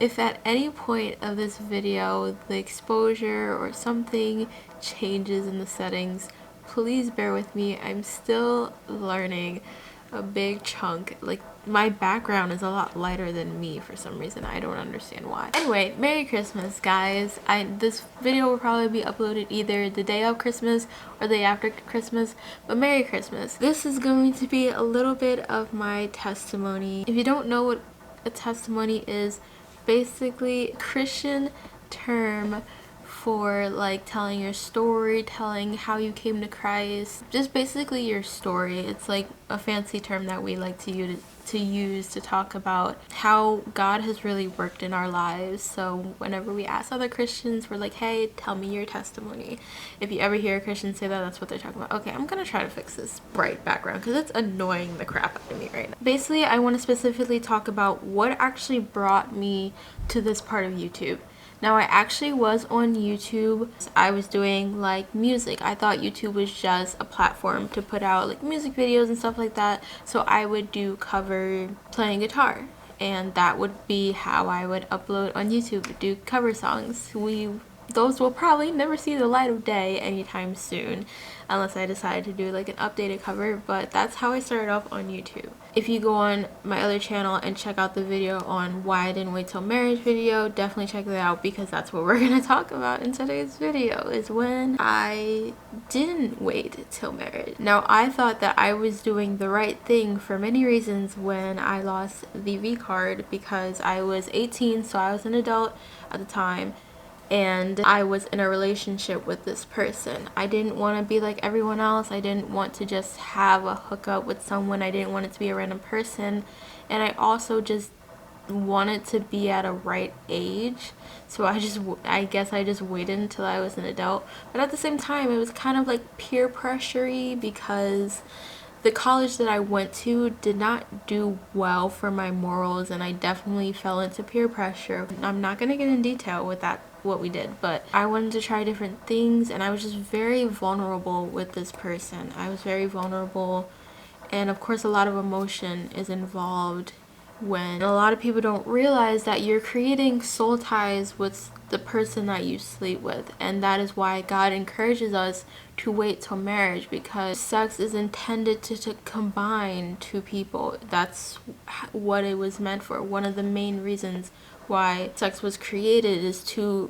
If at any point of this video the exposure or something changes in the settings, please bear with me. I'm still learning a big chunk. Like, my background is a lot lighter than me for some reason. I don't understand why. Anyway, Merry Christmas, guys. This video will probably be uploaded either the day of Christmas or the day after Christmas, but Merry Christmas. This is going to be a little bit of my testimony. If you don't know what a testimony is, basically a Christian term for like telling your story, telling how you came to Christ, just basically your story. It's like a fancy term that we like to use to talk about how God has really worked in our lives. So whenever we ask other Christians, we're like, hey, tell me your testimony. If you ever hear a Christian say that, that's what they're talking about. Okay, I'm gonna try to fix this bright background because it's annoying the crap out of me right now. Basically, I want to specifically talk about what actually brought me to this part of YouTube. Now, I actually was on YouTube. I was doing like music. I thought YouTube was just a platform to put out like music videos and stuff like that. So I would do cover playing guitar, and that would be how I would upload on YouTube, do cover songs. Those will probably never see the light of day anytime soon unless I decide to do like an updated cover, but that's how I started off on YouTube. If you go on my other channel and check out the video on why I didn't wait till marriage video, definitely check that out because that's what we're gonna talk about in today's video, is when I didn't wait till marriage. Now, I thought that I was doing the right thing for many reasons when I lost the V card because I was 18, so I was an adult at the time, and I was in a relationship with this person. I didn't want to be like everyone else. I didn't want to just have a hookup with someone. I didn't want it to be a random person, and I also just wanted to be at a right age. So I guess I just waited until I was an adult. But at the same time, it was kind of like peer pressure-y because the college that I went to did not do well for my morals, and I definitely fell into peer pressure. I'm not going to get in detail with what we did, but I wanted to try different things, and I was just very vulnerable with this person. I was very vulnerable, and of course a lot of emotion is involved when a lot of people don't realize that you're creating soul ties with the person that you sleep with. And that is why God encourages us to wait till marriage, because sex is intended to combine two people. That's what it was meant for. One of the main reasons why sex was created is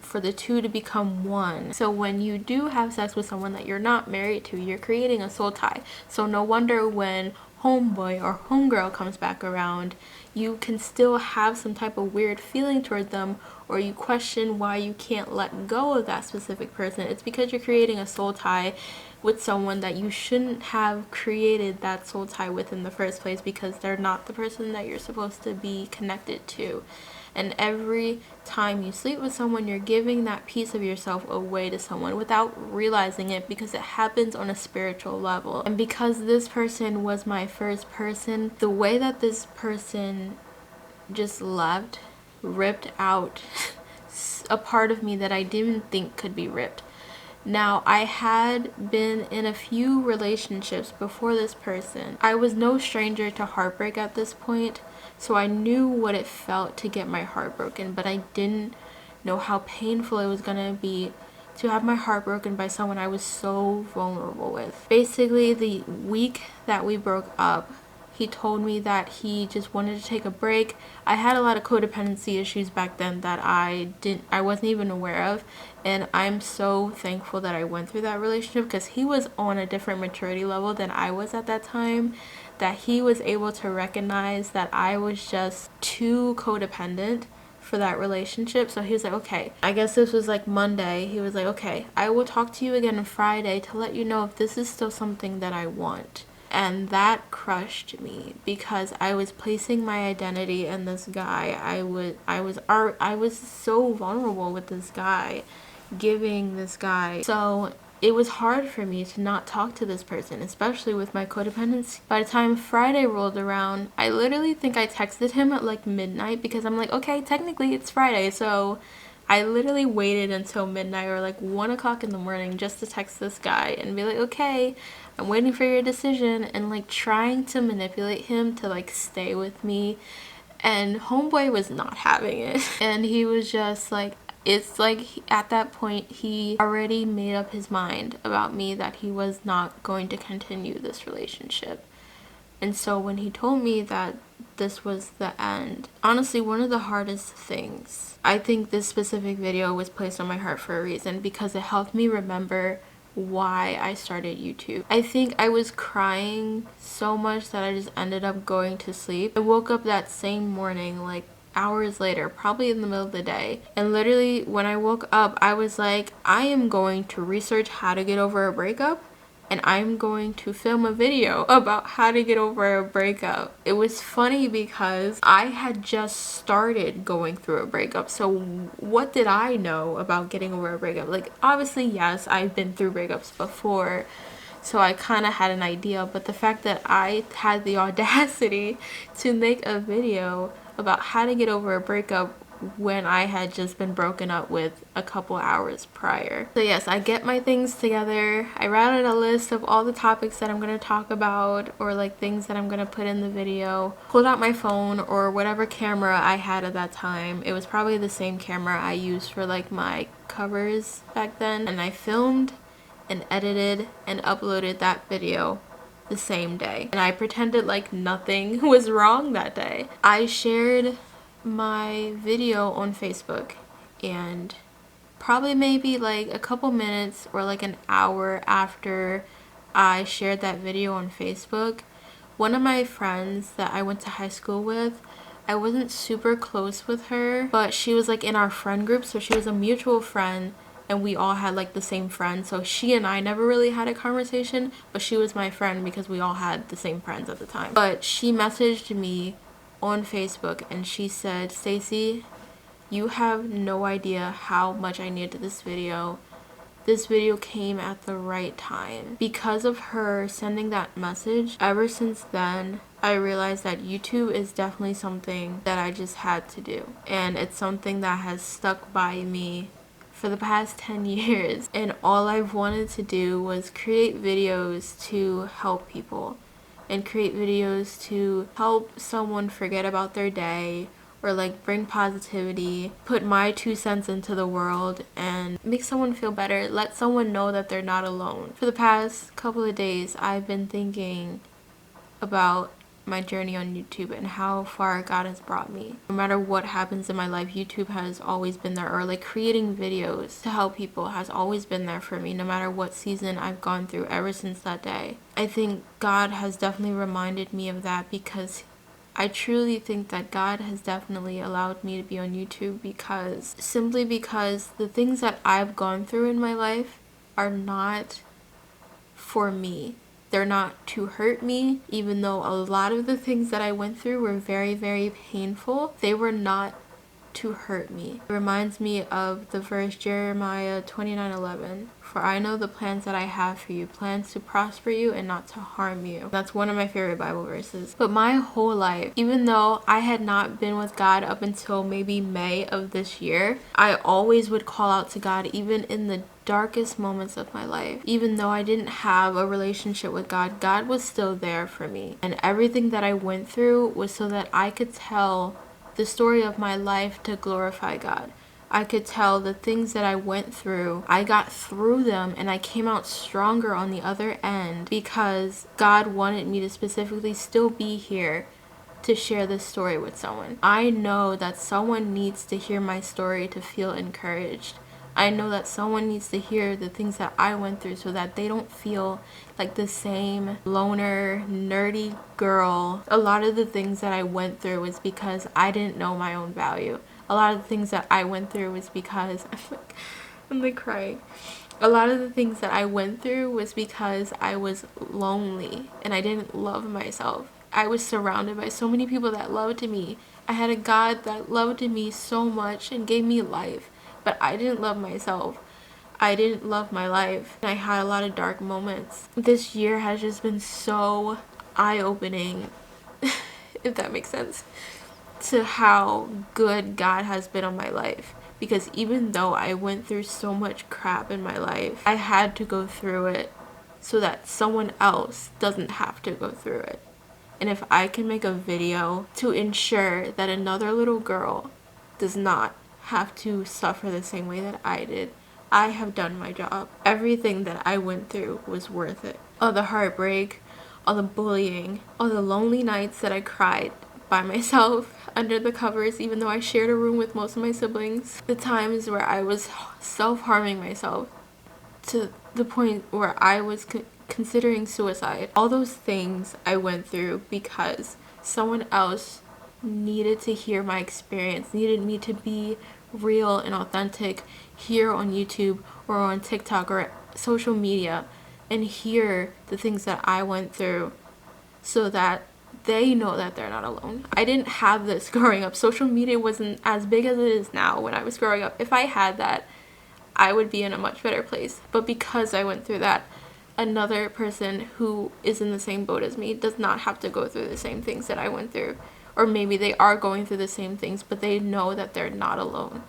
for the two to become one. So when you do have sex with someone that you're not married to, you're creating a soul tie. So no wonder when homeboy or homegirl comes back around, you can still have some type of weird feeling toward them, or you question why you can't let go of that specific person. It's because you're creating a soul tie with someone that you shouldn't have created that soul tie with in the first place, because they're not the person that you're supposed to be connected to. And every time you sleep with someone, you're giving that piece of yourself away to someone without realizing it, because it happens on a spiritual level. And because this person was my first person, the way that this person just ripped out a part of me that I didn't think could be ripped. Now, I had been in a few relationships before this person. I was no stranger to heartbreak at this point, so I knew what it felt to get my heart broken, but I didn't know how painful it was gonna be to have my heart broken by someone I was so vulnerable with. Basically, the week that we broke up, he told me that he just wanted to take a break. I had a lot of codependency issues back then that I wasn't even aware of, and I'm so thankful that I went through that relationship, because he was on a different maturity level than I was at that time, that he was able to recognize that I was just too codependent for that relationship. So he was like, okay, I guess this was like Monday. He was like, okay, I will talk to you again on Friday to let you know if this is still something that I want. And that crushed me, because I was placing my identity in this guy. I was so vulnerable with this guy, giving this guy. So it was hard for me to not talk to this person, especially with my codependency. By the time Friday rolled around, I literally think I texted him at like midnight, because I'm like, okay, technically it's Friday, so I literally waited until midnight or like 1 o'clock in the morning just to text this guy and be like, okay, I'm waiting for your decision, and like trying to manipulate him to like stay with me And homeboy was not having it. And he was just like, it's like at that point he already made up his mind about me that he was not going to continue this relationship. And so when he told me that this was the end, honestly, one of the hardest things, I think this specific video was placed on my heart for a reason, because it helped me remember why I started YouTube. I think I was crying so much that I just ended up going to sleep. I woke up that same morning, like hours later, probably in the middle of the day, and literally when I woke up, I was like, I am going to research how to get over a breakup, and I'm going to film a video about how to get over a breakup. It was funny because I had just started going through a breakup, so what did I know about getting over a breakup? Like, obviously, yes, I've been through breakups before, so I kind of had an idea, but the fact that I had the audacity to make a video about how to get over a breakup when I had just been broken up with a couple hours prior. So yes, I get my things together. I wrote out a list of all the topics that I'm going to talk about, or like things that I'm going to put in the video. Pulled out my phone or whatever camera I had at that time. It was probably the same camera I used for like my covers back then. And I filmed and edited and uploaded that video the same day. And I pretended like nothing was wrong that day. I shared my video on Facebook, and probably maybe like a couple minutes or like an hour after I shared that video on Facebook, one of my friends that I went to high school with, I wasn't super close with her, but she was like in our friend group, so she was a mutual friend and we all had like the same friend. So she and I never really had a conversation, but she was my friend because we all had the same friends at the time. But she messaged me on Facebook and she said, Stacy, you have no idea how much I needed this video. This video came at the right time. Because of her sending that message, ever since then, I realized that YouTube is definitely something that I just had to do. And it's something that has stuck by me for the past 10 years. And all I've wanted to do was create videos to help people, and create videos to help someone forget about their day, or like bring positivity, put my 2 cents into the world and make someone feel better, let someone know that they're not alone. For the past couple of days, I've been thinking about my journey on YouTube and how far God has brought me. No matter what happens in my life, YouTube has always been there, or like creating videos to help people has always been there for me, no matter what season I've gone through ever since that day. I think God has definitely reminded me of that, because I truly think that God has definitely allowed me to be on YouTube simply because the things that I've gone through in my life are not for me. They're not to hurt me, even though a lot of the things that I went through were very, very painful. They were not to hurt me. It reminds me of the verse Jeremiah 29:11. For I know the plans that I have for you, plans to prosper you and not to harm you. That's one of my favorite Bible verses. But my whole life, even though I had not been with God up until maybe May of this year, I always would call out to God, even in the darkest moments of my life. Even though I didn't have a relationship with God, God was still there for me. And everything that I went through was so that I could tell the story of my life to glorify God. I could tell the things that I went through, I got through them and I came out stronger on the other end, because God wanted me to specifically still be here to share this story with someone. I know that someone needs to hear my story to feel encouraged. I know that someone needs to hear the things that I went through so that they don't feel like the same loner, nerdy girl. A lot of the things that I went through was because I didn't know my own value. A lot of the things that I went through was because I'm like crying. A lot of the things that I went through was because I was lonely and I didn't love myself. I was surrounded by so many people that loved me. I had a God that loved me so much and gave me life. But I didn't love myself. I didn't love my life. And I had a lot of dark moments. This year has just been so eye-opening, if that makes sense, to how good God has been on my life. Because even though I went through so much crap in my life, I had to go through it so that someone else doesn't have to go through it. And if I can make a video to ensure that another little girl does not have to suffer the same way that I did, I have done my job. Everything that I went through was worth it. All the heartbreak, all the bullying, all the lonely nights that I cried by myself under the covers, even though I shared a room with most of my siblings. The times where I was self-harming myself to the point where I was considering suicide. All those things I went through because someone else needed to hear my experience, needed me to be real and authentic here on YouTube or on TikTok or social media and hear the things that I went through so that they know that they're not alone. I didn't have this growing up. Social media wasn't as big as it is now when I was growing up. If I had that, I would be in a much better place. But because I went through that, another person who is in the same boat as me does not have to go through the same things that I went through. Or maybe they are going through the same things, but they know that they're not alone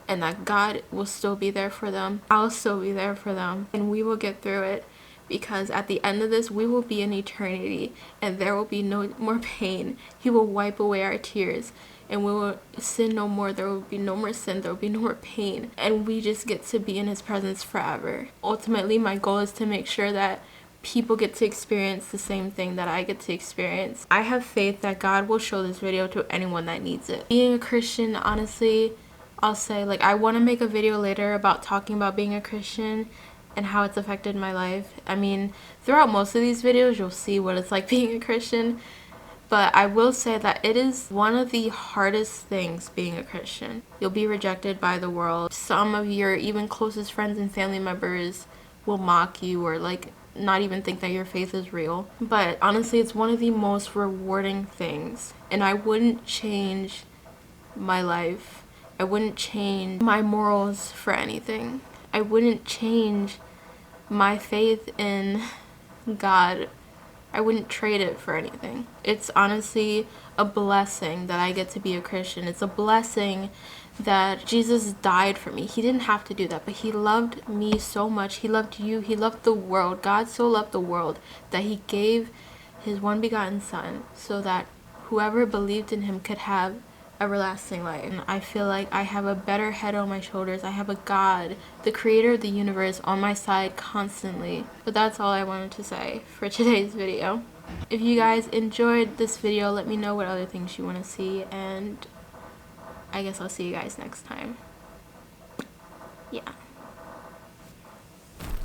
and that God will still be there for them. I'll still be there for them, and we will get through it, because at the end of this, we will be in eternity and there will be no more pain. He will wipe away our tears and we will sin no more. There will be no more sin. There will be no more pain. And we just get to be in His presence forever. Ultimately, my goal is to make sure that people get to experience the same thing that I get to experience. I have faith that God will show this video to anyone that needs it. Being a Christian, honestly, I'll say, like, I want to make a video later about talking about being a Christian and how it's affected my life. I mean, throughout most of these videos, you'll see what it's like being a Christian. But I will say that it is one of the hardest things being a Christian. You'll be rejected by the world. Some of your even closest friends and family members will mock you or like not even think that your faith is real. But honestly, it's one of the most rewarding things. And I wouldn't change my life. I wouldn't change my morals for anything. I wouldn't change my faith in God. I wouldn't trade it for anything. It's honestly a blessing that I get to be a Christian. It's a blessing that Jesus died for me. He didn't have to do that, but He loved me so much. He loved you. He loved the world. God so loved the world that He gave His one begotten Son so that whoever believed in Him could have everlasting life. And I feel like I have a better head on my shoulders. I have a God, the creator of the universe, on my side constantly. But that's all I wanted to say for today's video. If you guys enjoyed this video, let me know what other things you want to see, and I guess I'll see you guys next time. Yeah.